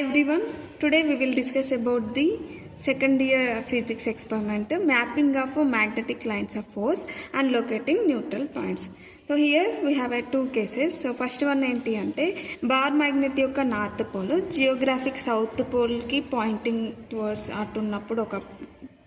everyone, today we will discuss about the second year physics experiment mapping of magnetic lines of force and locating neutral points. So here we have two cases. So first one enti ante bar magnet yokka north pole geographic south pole ki pointing towards atu unnappudu oka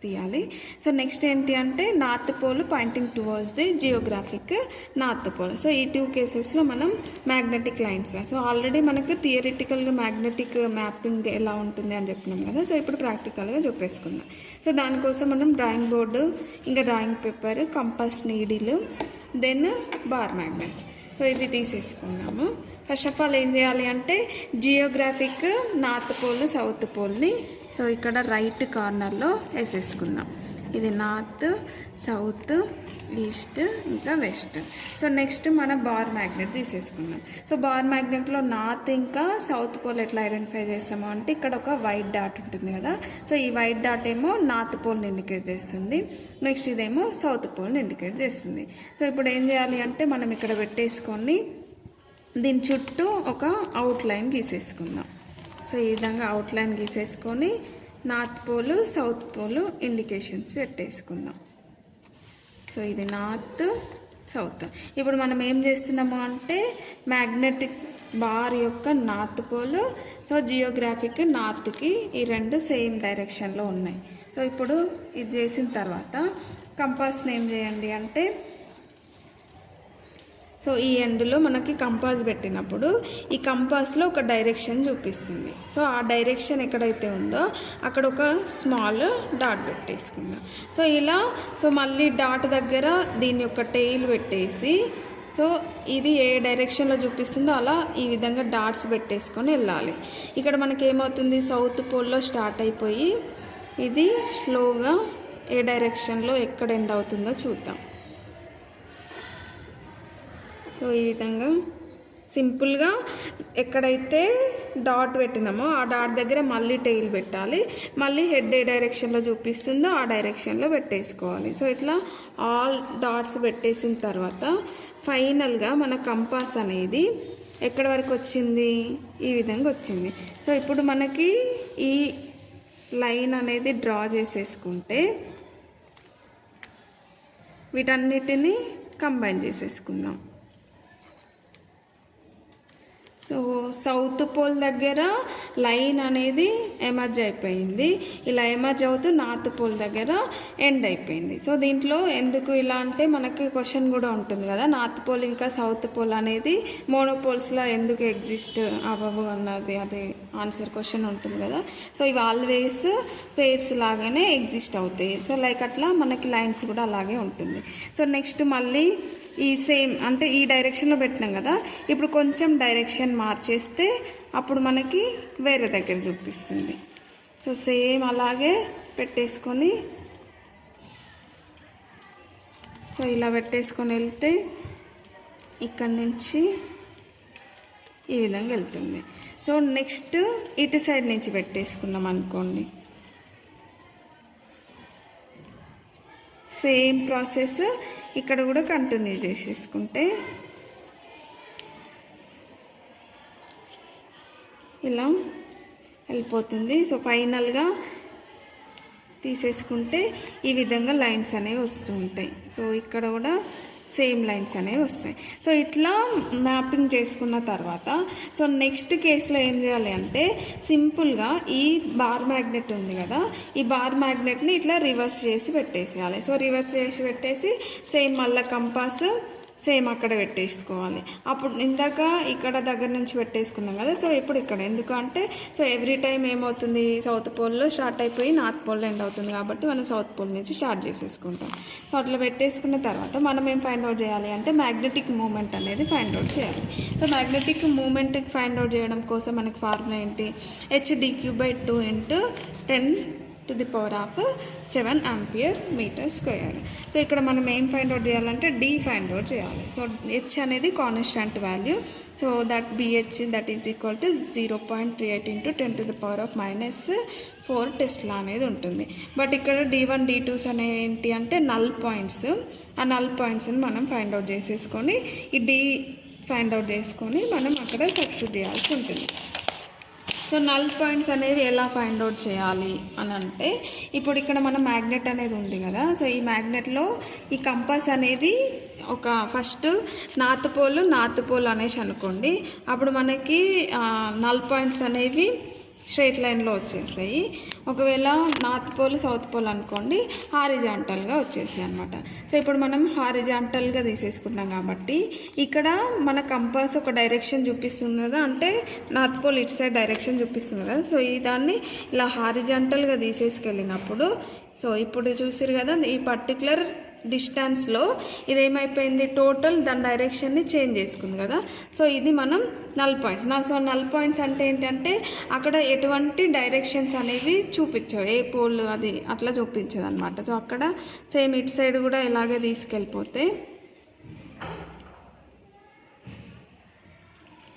తీయాలి. So next ఏంటి అంటే north pole pointing towards the geographic north pole. So ఈ two కేసెస్లో మనం magnetic lines, so already మనకు థియరిటికల్గా magnetic mapping ఎలా ఉంటుంది అని చెప్పినాం కదా. సో ఇప్పుడు ప్రాక్టికల్గా చెప్పేసుకుందాం. సో దానికోసం మనం డ్రాయింగ్ బోర్డు, ఇంకా drawing paper, compass needle, then bar magnets, so ఇవి తీసేసుకున్నాము. ఫస్ట్ ఆఫ్ ఆల్ ఏం చేయాలి అంటే జియోగ్రాఫిక్ నార్త్ పోల్ సౌత్ పోల్ని సో ఇక్కడ రైట్ కార్నర్లో వేసేసుకుందాం. ఇది నార్త్, సౌత్, ఈస్ట్, ఇంకా వెస్ట్. సో నెక్స్ట్ మన బార్ మ్యాగ్నెట్ తీసేసుకుందాం. సో బార్ మ్యాగ్నెట్లో నార్త్ ఇంకా సౌత్ పోల్ ఎట్లా ఐడెంటిఫై చేస్తామో అంటే ఇక్కడ ఒక వైట్ డాట్ ఉంటుంది కదా. సో ఈ వైట్ డాట్ ఏమో నార్త్ పోల్ని ఇండికేట్ చేస్తుంది, నెక్స్ట్ ఇదేమో సౌత్ పోల్ని ఇండికేట్ చేస్తుంది. సో ఇప్పుడు ఏం చేయాలి అంటే మనం ఇక్కడ పెట్టేసుకొని దీని చుట్టూ ఒక అవుట్లైన్ గీసేసుకుందాం. సో ఈ విధంగా అవుట్లైన్ గీసేసుకొని north pole south pole indications పెట్టేసుకుందాం. సో ఇది నార్త్, సౌత్. ఇప్పుడు మనం ఏం చేస్తున్నాము అంటే మ్యాగ్నెటిక్ బార్ యొక్క నార్త్ పోలు, సో జియోగ్రాఫిక్ నార్త్కి ఈ రెండు సేమ్ డైరెక్షన్లో ఉన్నాయి. సో ఇప్పుడు ఇది చేసిన తర్వాత కంపాస్ని ఏం చేయండి అంటే సో ఈ ఎండ్లో మనకి కంపాస్ పెట్టినప్పుడు ఈ కంపాస్లో ఒక డైరెక్షన్ చూపిస్తుంది. సో ఆ డైరెక్షన్ ఎక్కడైతే ఉందో అక్కడ ఒక స్మాల్ డాట్ పెట్టేసుకుందాం. సో ఇలా సో మళ్ళీ డాట్ దగ్గర దీని యొక్క టెయిల్ పెట్టేసి సో ఇది ఏ డైరెక్షన్లో చూపిస్తుందో అలా ఈ విధంగా డాట్స్ పెట్టేసుకొని వెళ్ళాలి. ఇక్కడ మనకి ఏమవుతుంది, సౌత్ పోల్లో స్టార్ట్ అయిపోయి ఇది స్లోగా ఏ డైరెక్షన్లో ఎక్కడ ఎండ్ అవుతుందో చూద్దాం. సో ఈ విధంగా సింపుల్గా ఎక్కడైతే డాట్ పెట్టినామో ఆ డాట్ దగ్గర మళ్ళీ టెయిల్ పెట్టాలి, మళ్ళీ హెడ్ ఏ డైరెక్షన్లో చూపిస్తుందో ఆ డైరెక్షన్లో పెట్టేసుకోవాలి. సో ఇట్లా ఆల్ డాట్స్ పెట్టేసిన తర్వాత ఫైనల్గా మన కంపాస్ అనేది ఎక్కడి వరకు వచ్చింది, ఈ విధంగా వచ్చింది. సో ఇప్పుడు మనకి ఈ లైన్ అనేది డ్రా చేసేసుకుంటే వీటన్నిటిని కంబైన్ చేసేసుకుందాం. సో సౌత్ పోల్ దగ్గర లైన్ అనేది ఎమర్జ్ అయిపోయింది, ఇలా ఎమర్జ్ అవుతూ నార్త్ పోల్ దగ్గర ఎండ్ అయిపోయింది. సో దీంట్లో ఎందుకు ఇలా అంటే మనకి క్వశ్చన్ కూడా ఉంటుంది కదా, నార్త్ పోల్ ఇంకా సౌత్ పోల్ అనేది మోనోపోల్స్లో ఎందుకు ఎగ్జిస్ట్ అవ్వవు అన్నది, అది ఆన్సర్ క్వశ్చన్ ఉంటుంది కదా. సో ఇవి ఆల్వేస్ పేర్స్ లాగానే ఎగ్జిస్ట్ అవుతాయి. సో లైక్ అట్లా మనకి లైన్స్ కూడా అలాగే ఉంటుంది. సో నెక్స్ట్ మళ్ళీ ఈ సేమ్ అంటే ఈ డైరెక్షన్లో పెట్టినాం కదా, ఇప్పుడు కొంచెం డైరెక్షన్ మార్చేస్తే అప్పుడు మనకి వేరే దగ్గర చూపిస్తుంది. సో సేమ్ అలాగే పెట్టేసుకొని సో ఇలా పెట్టేసుకొని వెళ్తే ఇక్కడి నుంచి ఈ విధంగా వెళ్తుంది. సో నెక్స్ట్ ఇటు సైడ్ నుంచి పెట్టేసుకున్నాం అనుకోండి, సేమ్ ప్రాసెస్ ఇక్కడ కూడా కంటిన్యూ చేసేసుకుంటే ఇలా వెళ్ళిపోతుంది. సో ఫైనల్గా తీసేసుకుంటే ఈ విధంగా లైన్స్ అనేవి వస్తుంటాయి. సో ఇక్కడ కూడా సేమ్ లైన్స్ అనేవి వస్తాయి. సో ఇట్లా మ్యాపింగ్ చేసుకున్న తర్వాత సో నెక్స్ట్ కేసులో ఏం చేయాలి అంటే సింపుల్గా ఈ బార్ మ్యాగ్నెట్ ఉంది కదా, ఈ బార్ మ్యాగ్నెట్ని ఇట్లా రివర్స్ చేసి పెట్టేసేయాలి. సో రివర్స్ చేసి పెట్టేసి సేమ్ మళ్ళీ కంపాస్ సేమ్ అక్కడ పెట్టేసుకోవాలి. అప్పుడు ఇందాక ఇక్కడ దగ్గర నుంచి పెట్టేసుకున్నాం కదా, సో ఇప్పుడు ఇక్కడ ఎందుకంటే సో ఎవ్రీ టైం ఏమవుతుంది, సౌత్ పోల్లో స్టార్ట్ అయిపోయి నార్త్ పోల్లో ఎండ్ అవుతుంది కాబట్టి మనం సౌత్ పోల్ నుంచి స్టార్ట్ చేసేసుకుంటాం. సో అట్లా పెట్టేసుకున్న తర్వాత మనం ఏం ఫైండ్ అవుట్ చేయాలి అంటే మ్యాగ్నెటిక్ మూమెంట్ అనేది ఫైండ్ అవుట్ చేయాలి. సో మ్యాగ్నెటిక్ మూమెంట్కి ఫైండ్ అవుట్ చేయడం కోసం మనకి ఫార్ములా ఏంటి, hd3/2 × 10⁻⁷ ampere metre square. So ఇక్కడ మనం ఏం ఫైండ్ అవుట్ చేయాలంటే డి ఫైండ్ అవుట్ చేయాలి. సో హెచ్ అనేది constant value, so that BH that is equal to 0.38 × 10⁻⁴ tesla అనేది ఉంటుంది. బట్ ఇక్కడ D1 D2s అనే ఏంటి అంటే నల్ పాయింట్స్, ఆ నల్ పాయింట్స్ని మనం ఫైండ్ అవుట్ చేసేసుకొని ఈ డి ఫైండ్ అవుట్ చేసుకొని మనం అక్కడ సబ్స్టిట్యూట్ చేయాల్సి ఉంటుంది. సో నల్ పాయింట్స్ అనేవి ఎలా ఫైండ్ అవుట్ చేయాలి అని అంటే, ఇప్పుడు ఇక్కడ మన మ్యాగ్నెట్ అనేది ఉంది కదా, సో ఈ మ్యాగ్నెట్లో ఈ కంపాస్ అనేది ఒక ఫస్ట్ నార్త్ పోల్ అనేసి అనుకోండి. అప్పుడు మనకి నల్ పాయింట్స్ అనేవి స్ట్రైట్ లైన్లో వచ్చేసాయి. ఒకవేళ నార్త్ పోల్ సౌత్ పోల్ అనుకోండి, హారిజాంటల్గా వచ్చేసాయి అనమాట. సో ఇప్పుడు మనం హారిజాంటల్గా తీసేసుకున్నాం కాబట్టి ఇక్కడ మన కంపాస్ ఒక డైరెక్షన్ చూపిస్తుంది కదా, అంటే నార్త్ పోల్ ఇటు సైడ్ డైరెక్షన్ చూపిస్తుంది కదా. సో ఈ దాన్ని ఇలా హారిజాంటల్గా తీసేసుకెళ్ళినప్పుడు, సో ఇప్పుడు చూసిరు కదా ఈ పర్టికులర్ డిస్టెన్స్లో ఇదేమైపోయింది, టోటల్ దాని డైరెక్షన్ని చేంజ్ చేసుకుంది కదా. సో ఇది మనం null points. So null points అంటే ఏంటంటే అక్కడ ఎటువంటి డైరెక్షన్స్ అనేవి చూపించవు, ఏ పోల్ అది అట్లా చూపించదు అనమాట. సో అక్కడ సేమ్ ఇటు సైడ్ కూడా ఇలాగే తీసుకెళ్ళిపోతే,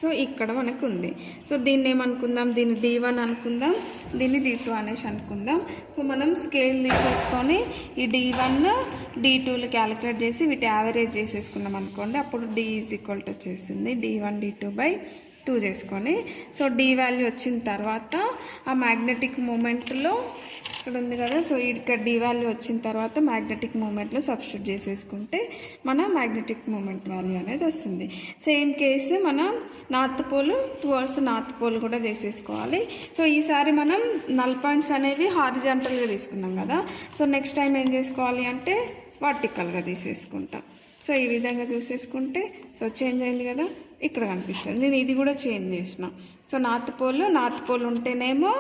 సో ఇక్కడ మనకు ఉంది. సో దీన్ని ఏమనుకుందాం, దీన్ని D1 అనుకుందాం, దీన్ని D2 అనేసి అనుకుందాం. సో మనం స్కేల్ తీసేసుకొని ఈ D1 D2లు క్యాలిక్యులేట్ చేసి వీటి యావరేజ్ చేసేసుకున్నాం అనుకోండి. అప్పుడు D = వచ్చేసింది D1 D2/2 చేసుకొని. సో D వాల్యూ వచ్చిన తర్వాత ఆ మ్యాగ్నెటిక్ మూమెంట్లో ఇక్కడ ఉంది కదా, సో ఇక్కడ D వాల్యూ వచ్చిన తర్వాత మ్యాగ్నెటిక్ మూమెంట్లో సబ్స్టిట్యూట్ చేసేసుకుంటే మన మ్యాగ్నెటిక్ మూమెంట్ వాల్యూ అనేది వస్తుంది. సేమ్ కేసు మనం north pole towards north pole కూడా చేసేసుకోవాలి. సో ఈసారి మనం నల్ పాయింట్స్ అనేవి హారిజాంటల్గా తీసుకున్నాం కదా. సో నెక్స్ట్ టైం ఏం చేసుకోవాలి అంటే వర్టికల్గా తీసేసుకుంటాం. సో ఈ విధంగా చూసేసుకుంటే సో చేంజ్ అయింది కదా, ఇక్కడ కనిపిస్తుంది. నేను ఇది కూడా చేంజ్ చేసిన. సో నార్త్ పోల్ ఉంటేనేమో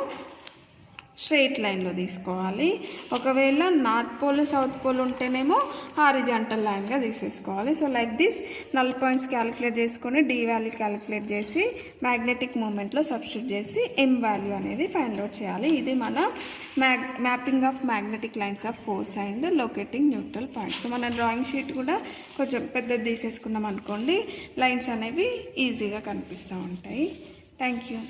స్ట్రైట్ లైన్లో తీసుకోవాలి. ఒకవేళ నార్త్ పోల్ సౌత్ పోల్ ఉంటేనేమో హారిజాంటల్ లైన్గా తీసేసుకోవాలి. So like this null points calculate చేసుకొని D వాల్యూ క్యాలిక్యులేట్ చేసి మ్యాగ్నెటిక్ మూమెంట్లో సబ్స్టిట్యూట్ చేసి M వాల్యూ అనేది ఫైండ్ అవుట్ చేయాలి. ఇది మన mapping of magnetic lines of force and locating neutral points. So మన డ్రాయింగ్ షీట్ కూడా కొంచెం పెద్దది తీసేసుకున్నాం అనుకోండి, లైన్స్ అనేవి ఈజీగా కనిపిస్తూ ఉంటాయి. Thank you.